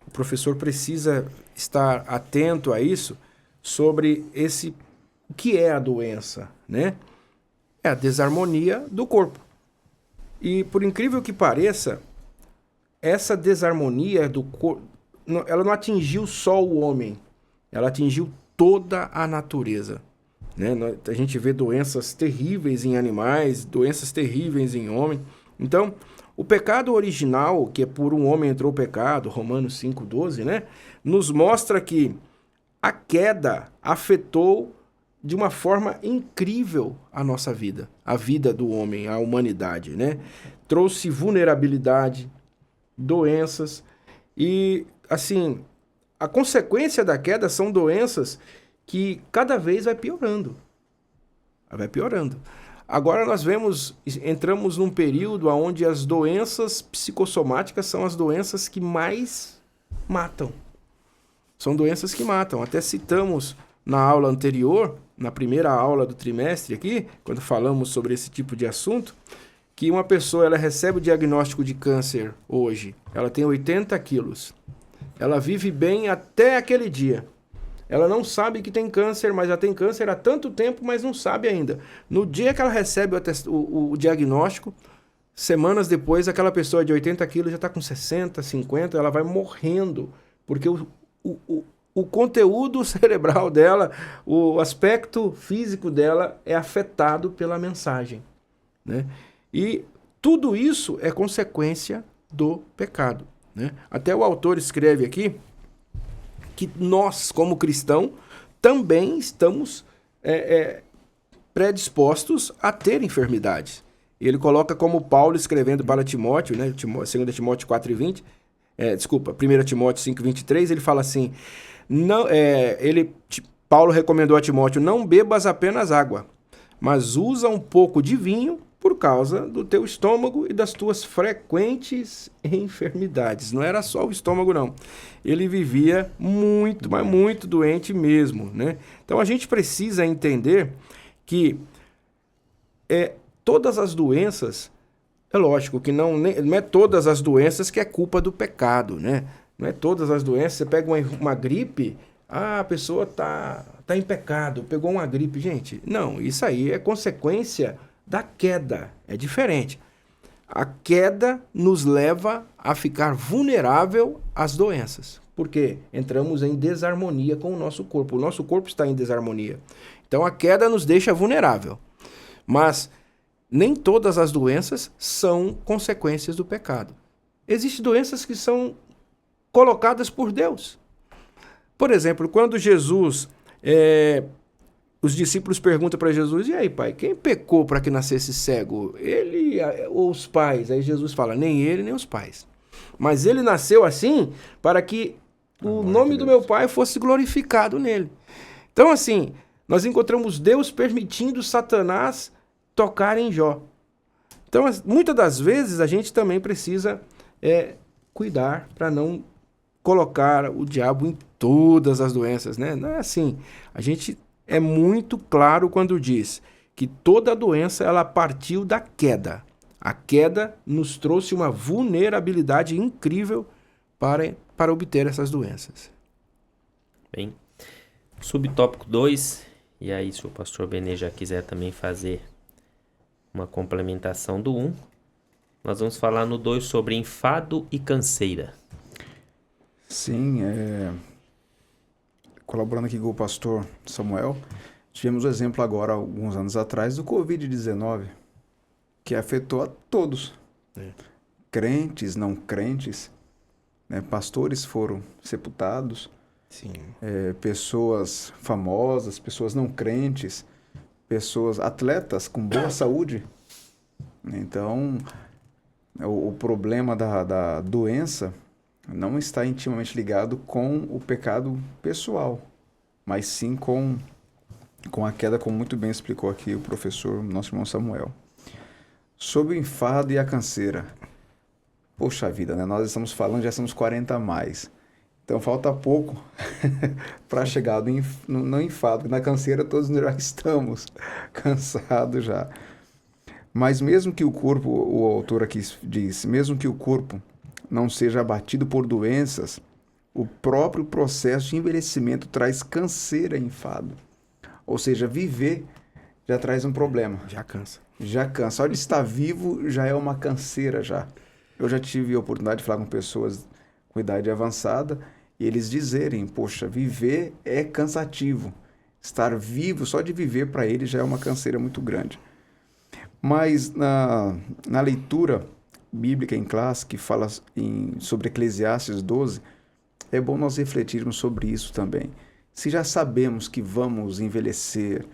O professor precisa estar atento a isso, sobre o que é a doença, né? É a desarmonia do corpo. E por incrível que pareça, essa desarmonia do corpo, ela não atingiu só o homem, ela atingiu toda a natureza. Né? A gente vê doenças terríveis em animais, doenças terríveis em homem. Então, o pecado original, que é por um homem entrou o pecado, Romanos 5,12, né? Nos mostra que a queda afetou de uma forma incrível a nossa vida, a vida do homem, a humanidade, né? Trouxe vulnerabilidade, doenças e, assim, a consequência da queda são doenças que cada vez vai piorando. Agora nós entramos num período onde as doenças psicossomáticas são as doenças que mais matam. São doenças que matam. Até citamos na aula anterior, na primeira aula do trimestre aqui, quando falamos sobre esse tipo de assunto, que uma pessoa ela recebe o diagnóstico de câncer hoje, ela tem 80 quilos, ela vive bem até aquele dia. Ela não sabe que tem câncer, mas já tem câncer há tanto tempo, mas não sabe ainda. No dia que ela recebe o diagnóstico, semanas depois, aquela pessoa de 80 quilos já está com 60, 50, ela vai morrendo, porque o conteúdo cerebral dela, o aspecto físico dela é afetado pela mensagem, né? E tudo isso é consequência do pecado, né? Até o autor escreve aqui que nós, como cristãos, também estamos predispostos a ter enfermidades. Ele coloca como Paulo escrevendo para Timóteo, né? 2 Timóteo 4:20, 1 Timóteo 5:23, ele fala assim, Paulo recomendou a Timóteo, não bebas apenas água, mas usa um pouco de vinho por causa do teu estômago e das tuas frequentes enfermidades. Não era só o estômago, não. Ele vivia muito, mas muito doente mesmo, né? Então a gente precisa entender que todas as doenças, é lógico que não é todas as doenças que é culpa do pecado, né? Não é todas as doenças. Você pega uma gripe, a pessoa tá em pecado, pegou uma gripe. Gente, não, isso aí é consequência da queda, é diferente. A queda nos leva a ficar vulnerável às doenças, porque entramos em desarmonia com o nosso corpo. O nosso corpo está em desarmonia. Então a queda nos deixa vulnerável. Mas nem todas as doenças são consequências do pecado. Existem doenças que são colocadas por Deus. Por exemplo, quando Jesus, os discípulos perguntam para Jesus: e aí, pai, quem pecou para que nascesse cego? Ele ou os pais? Aí Jesus fala: nem ele, nem os pais. Mas ele nasceu assim para que o nome do meu pai fosse glorificado nele. Então, assim, nós encontramos Deus permitindo Satanás tocar em Jó. Então, muitas das vezes, a gente também precisa cuidar para não colocar o diabo em todas as doenças, né? Não é assim. A gente é muito claro quando diz que toda doença ela partiu da queda. A queda nos trouxe uma vulnerabilidade incrível para obter essas doenças. Bem, subtópico 2, e aí se o pastor Benê já quiser também fazer uma complementação do 1, nós vamos falar no 2 sobre enfado e canseira. Sim, colaborando aqui com o pastor Samuel, tivemos o exemplo agora, alguns anos atrás, do Covid-19, que afetou a todos. Crentes, não crentes, né? Pastores foram sepultados, Sim. Pessoas famosas, pessoas não crentes, pessoas, atletas com boa saúde. Então, o problema da doença não está intimamente ligado com o pecado pessoal, mas sim com a queda, como muito bem explicou aqui o professor, nosso irmão Samuel. Sobre o enfado e a canseira. Poxa vida, né? Nós estamos falando, já estamos 40 a mais. Então falta pouco para chegar no enfado. Na canseira todos já estamos cansados já. Mas mesmo que o corpo, o autor aqui diz, mesmo que o corpo não seja abatido por doenças, o próprio processo de envelhecimento traz canseira e enfado. Ou seja, viver já traz um problema. Já cansa. Já cansa. Só de estar vivo já é uma canseira já. Eu já tive a oportunidade de falar com pessoas com idade avançada e eles dizerem, poxa, viver é cansativo. Estar vivo, só de viver para eles já é uma canseira muito grande. Mas na leitura bíblica em classe, que fala sobre Eclesiastes 12, é bom nós refletirmos sobre isso também. Se já sabemos que vamos envelhecer,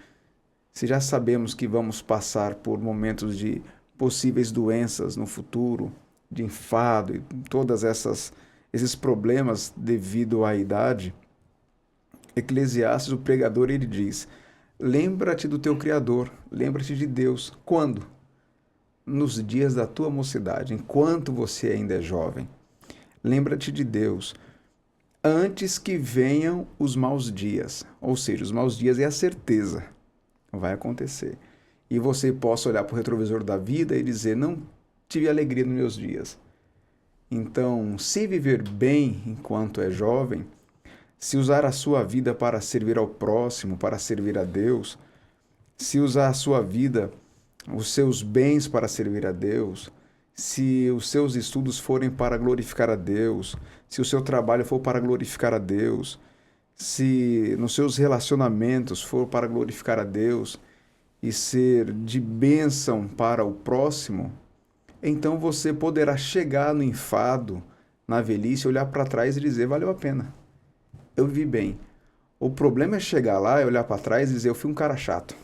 se já sabemos que vamos passar por momentos de possíveis doenças no futuro, de enfado e todas esses problemas devido à idade, Eclesiastes, o pregador, ele diz: lembra-te do teu Criador, lembra-te de Deus. Quando? Nos dias da tua mocidade, enquanto você ainda é jovem. Lembra-te de Deus antes que venham os maus dias. Ou seja, os maus dias é a certeza. Vai acontecer. E você possa olhar para o retrovisor da vida e dizer: não tive alegria nos meus dias. Então, se viver bem enquanto é jovem, se usar a sua vida para servir ao próximo, para servir a Deus, se usar a sua vida, os seus bens para servir a Deus, se os seus estudos forem para glorificar a Deus, se o seu trabalho for para glorificar a Deus, se nos seus relacionamentos for para glorificar a Deus e ser de bênção para o próximo, então você poderá chegar no enfado, na velhice, olhar para trás e dizer: valeu a pena, eu vivi bem. O problema é chegar lá e olhar para trás e dizer: eu fui um cara chato.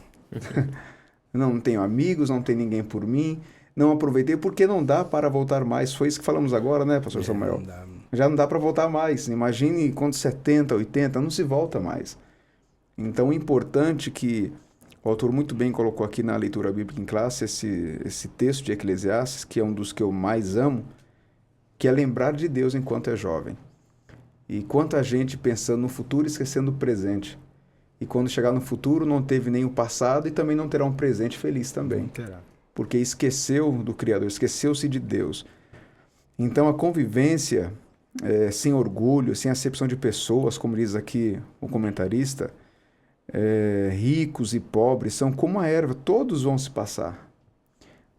Não tenho amigos, não tem ninguém por mim, não aproveitei, porque não dá para voltar mais. Foi isso que falamos agora, né, pastor Samuel? Já não dá para voltar mais. Imagine quando 70, 80, não se volta mais. Então, é importante que o autor muito bem colocou aqui na leitura bíblica em classe esse texto de Eclesiastes, que é um dos que eu mais amo, que é lembrar de Deus enquanto é jovem. E quanta gente pensando no futuro e esquecendo o presente. E quando chegar no futuro não teve nem o passado e também não terá um presente feliz também. Não terá. Porque esqueceu do Criador, esqueceu-se de Deus. Então a convivência sem orgulho, sem acepção de pessoas, como diz aqui o comentarista, ricos e pobres são como a erva, todos vão se passar.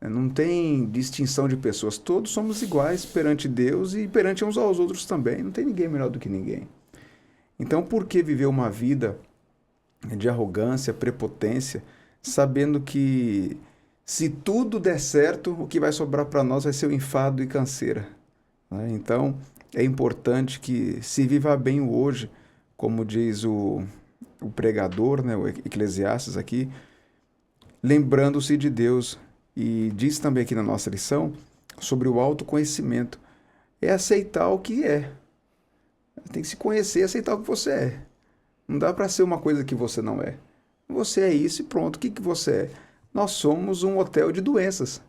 Não tem distinção de pessoas. Todos somos iguais perante Deus e perante uns aos outros também. Não tem ninguém melhor do que ninguém. Então, por que viver uma vida de arrogância, prepotência, sabendo que se tudo der certo, o que vai sobrar para nós vai ser o enfado e canseira, né? Então, é importante que se viva bem o hoje, como diz o pregador, né, o Eclesiastes aqui, lembrando-se de Deus. E diz também aqui na nossa lição sobre o autoconhecimento. É aceitar o que é. Tem que se conhecer e aceitar o que você é. Não dá para ser uma coisa que você não é. Você é isso e pronto. O que você é? Nós somos um hotel de doenças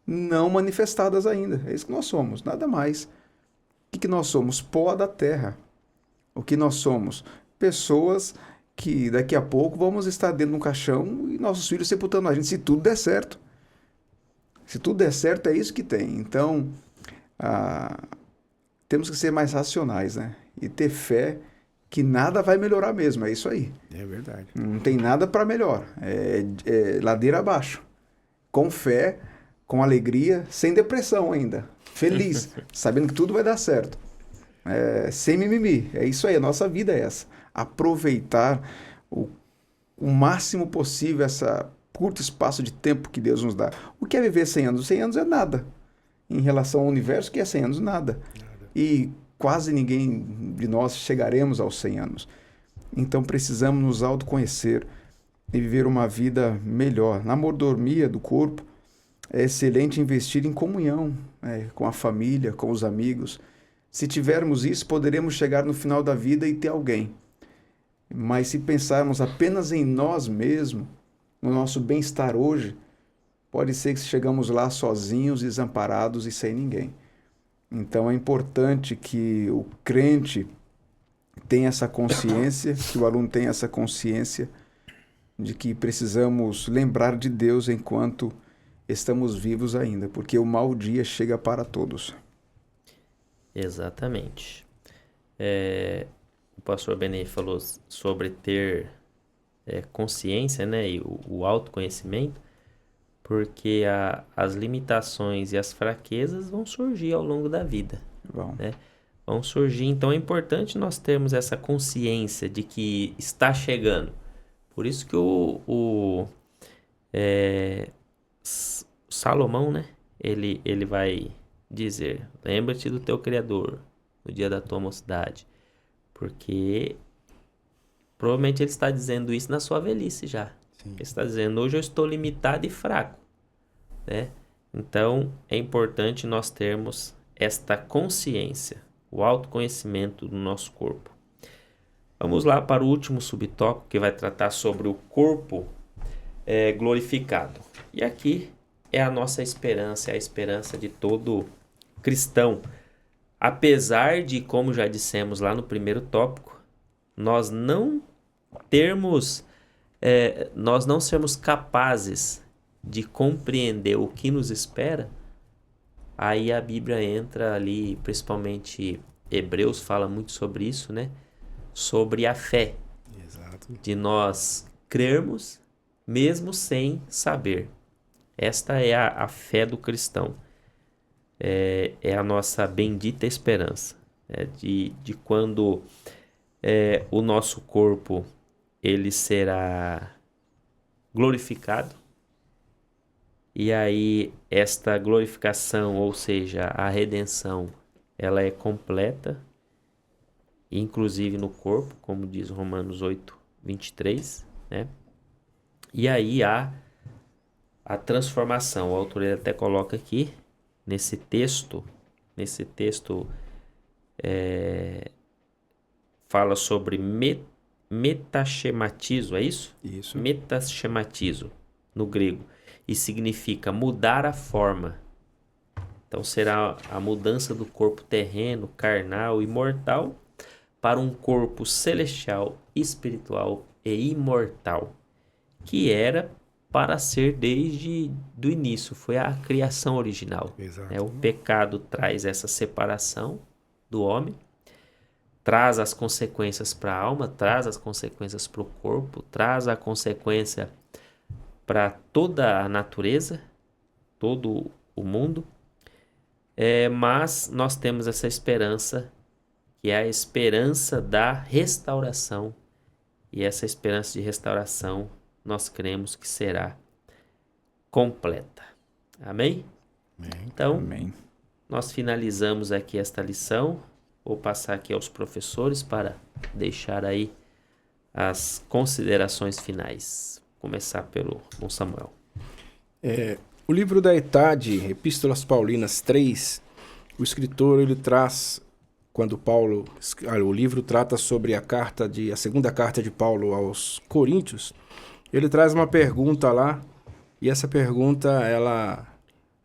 não manifestadas ainda. É isso que nós somos, nada mais. O que nós somos? Pó da terra. O que nós somos? Pessoas que daqui a pouco vamos estar dentro de um caixão e nossos filhos sepultando a gente, se tudo der certo. Se tudo der certo, é isso que tem. Então, temos que ser mais racionais, né? E ter fé que nada vai melhorar mesmo, é isso aí. É verdade. Não tem nada para melhor, é ladeira abaixo. Com fé, com alegria, sem depressão ainda. Feliz, sabendo que tudo vai dar certo. Sem mimimi, é isso aí, a nossa vida é essa. Aproveitar o máximo possível essa curto espaço de tempo que Deus nos dá. O que é viver 100 anos? 100 anos é nada. Em relação ao universo, que é 100 anos? Nada. E quase ninguém de nós chegaremos aos 100 anos. Então precisamos nos autoconhecer e viver uma vida melhor. Na mordomia do corpo, é excelente investir em comunhão, com a família, com os amigos. Se tivermos isso, poderemos chegar no final da vida e ter alguém. Mas se pensarmos apenas em nós mesmos, no nosso bem-estar hoje, pode ser que chegamos lá sozinhos, desamparados e sem ninguém. Então é importante que o crente tenha essa consciência, que o aluno tenha essa consciência de que precisamos lembrar de Deus enquanto estamos vivos ainda, porque o mau dia chega para todos. Exatamente. O pastor Benê falou sobre ter consciência, né, e o autoconhecimento, porque as limitações e as fraquezas vão surgir ao longo da vida. Né? Vão surgir, então é importante nós termos essa consciência de que está chegando. Por isso que o Salomão, né, ele vai dizer: lembra-te do teu Criador no dia da tua mocidade, porque provavelmente ele está dizendo isso na sua velhice já. Sim. Ele está dizendo: hoje eu estou limitado e fraco, né? Então é importante nós termos esta consciência, o autoconhecimento do nosso corpo. Vamos lá para o último subtópico, que vai tratar sobre o corpo glorificado. E aqui é a nossa esperança, é a esperança de todo cristão. Apesar de, como já dissemos lá no primeiro tópico, nós não sermos capazes de compreender o que nos espera, aí a Bíblia entra ali, principalmente Hebreus fala muito sobre isso, né? Sobre a fé. Exato. De nós crermos mesmo sem saber. Esta é a fé do cristão. É a nossa bendita esperança. De quando o nosso corpo ele será glorificado. E aí esta glorificação, ou seja, a redenção, ela é completa, inclusive no corpo, como diz Romanos 8:23, né? E aí há a transformação. O autor ele até coloca aqui, nesse texto fala sobre metaschematizo, é isso? Isso. Metaschematizo, no grego. E significa mudar a forma. Então será a mudança do corpo terreno, carnal e mortal para um corpo celestial, espiritual e imortal, que era para ser desde o início, foi a criação original. Exato. O pecado traz essa separação do homem, traz as consequências para a alma, traz as consequências para o corpo, traz a consequência para toda a natureza, todo o mundo, mas nós temos essa esperança, que é a esperança da restauração, e essa esperança de restauração nós cremos que será completa. Amém? Então, Amém. nós finalizamos aqui esta lição. Vou passar aqui aos professores para deixar aí as considerações finais. Vou começar pelo Dom Samuel. O livro da Etade, Epístolas Paulinas 3, o escritor ele traz, quando o livro trata sobre a segunda carta de Paulo aos Coríntios, ele traz uma pergunta lá, e essa pergunta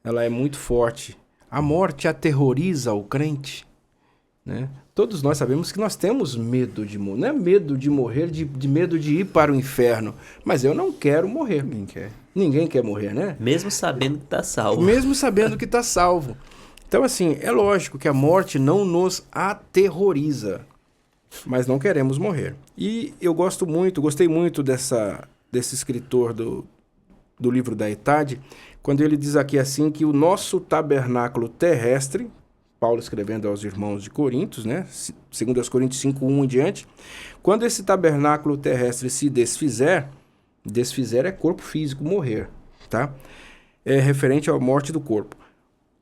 ela é muito forte. A morte aterroriza o crente? Né? Todos nós sabemos que nós temos medo de morrer. Não é medo de morrer, de medo de ir para o inferno. Mas eu não quero morrer. Ninguém quer morrer, né? Mesmo sabendo que está salvo. Mesmo sabendo que está salvo. Então, assim, é lógico que a morte não nos aterroriza. Mas não queremos morrer. E eu gostei muito desse escritor do livro da Etade, quando ele diz aqui assim que o nosso tabernáculo terrestre, Paulo escrevendo aos irmãos de Coríntios, né? 2 Coríntios 5:1 em diante, quando esse tabernáculo terrestre se desfizer é corpo físico, morrer, tá? É referente à morte do corpo.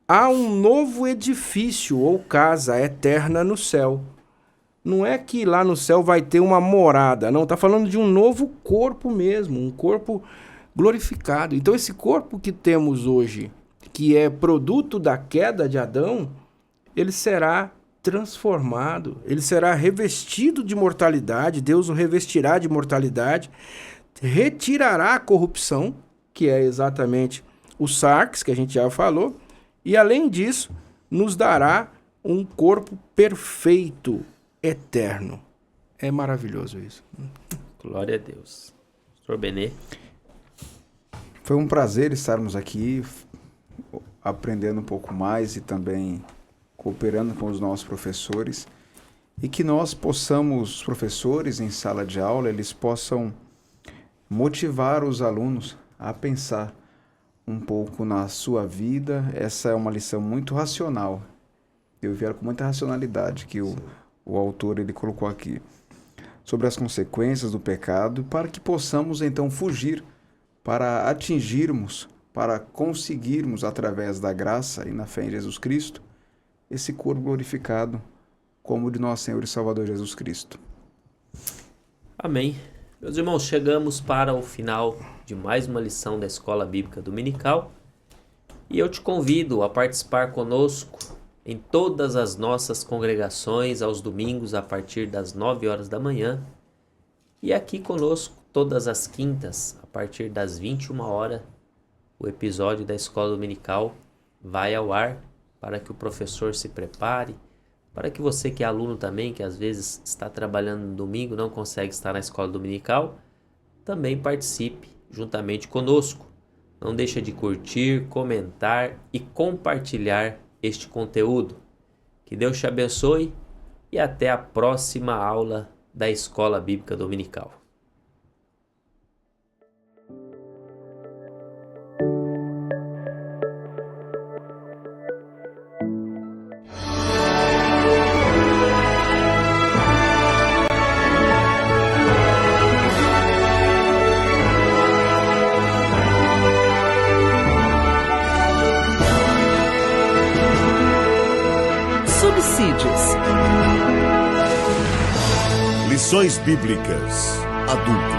Há um novo edifício ou casa eterna no céu. Não é que lá no céu vai ter uma morada, não, tá falando de um novo corpo mesmo, um corpo glorificado. Então esse corpo que temos hoje, que é produto da queda de Adão, ele será transformado, ele será revestido de mortalidade, Deus o revestirá de mortalidade, retirará a corrupção, que é exatamente o sarx, que a gente já falou, e além disso, nos dará um corpo perfeito, eterno. É maravilhoso isso. Glória a Deus. Pastor Benê. Foi um prazer estarmos aqui, aprendendo um pouco mais e também cooperando com os nossos professores, e que nós possamos, os professores em sala de aula, eles possam motivar os alunos a pensar um pouco na sua vida. Essa é uma lição muito racional. Eu vi ela com muita racionalidade que o autor ele colocou aqui, sobre as consequências do pecado, para que possamos então fugir, para atingirmos, para conseguirmos, através da graça e na fé em Jesus Cristo, esse corpo glorificado como o de nosso Senhor e Salvador Jesus Cristo. Amém. Meus irmãos, chegamos para o final de mais uma lição da Escola Bíblica Dominical e eu te convido a participar conosco em todas as nossas congregações aos domingos a partir das 9 horas da manhã e aqui conosco todas as quintas a partir das 21 horas. O episódio da Escola Dominical vai ao ar para que o professor se prepare, para que você que é aluno também, que às vezes está trabalhando no domingo, não consegue estar na Escola Dominical, também participe juntamente conosco. Não deixa de curtir, comentar e compartilhar este conteúdo. Que Deus te abençoe e até a próxima aula da Escola Bíblica Dominical. Lições Bíblicas Adultos.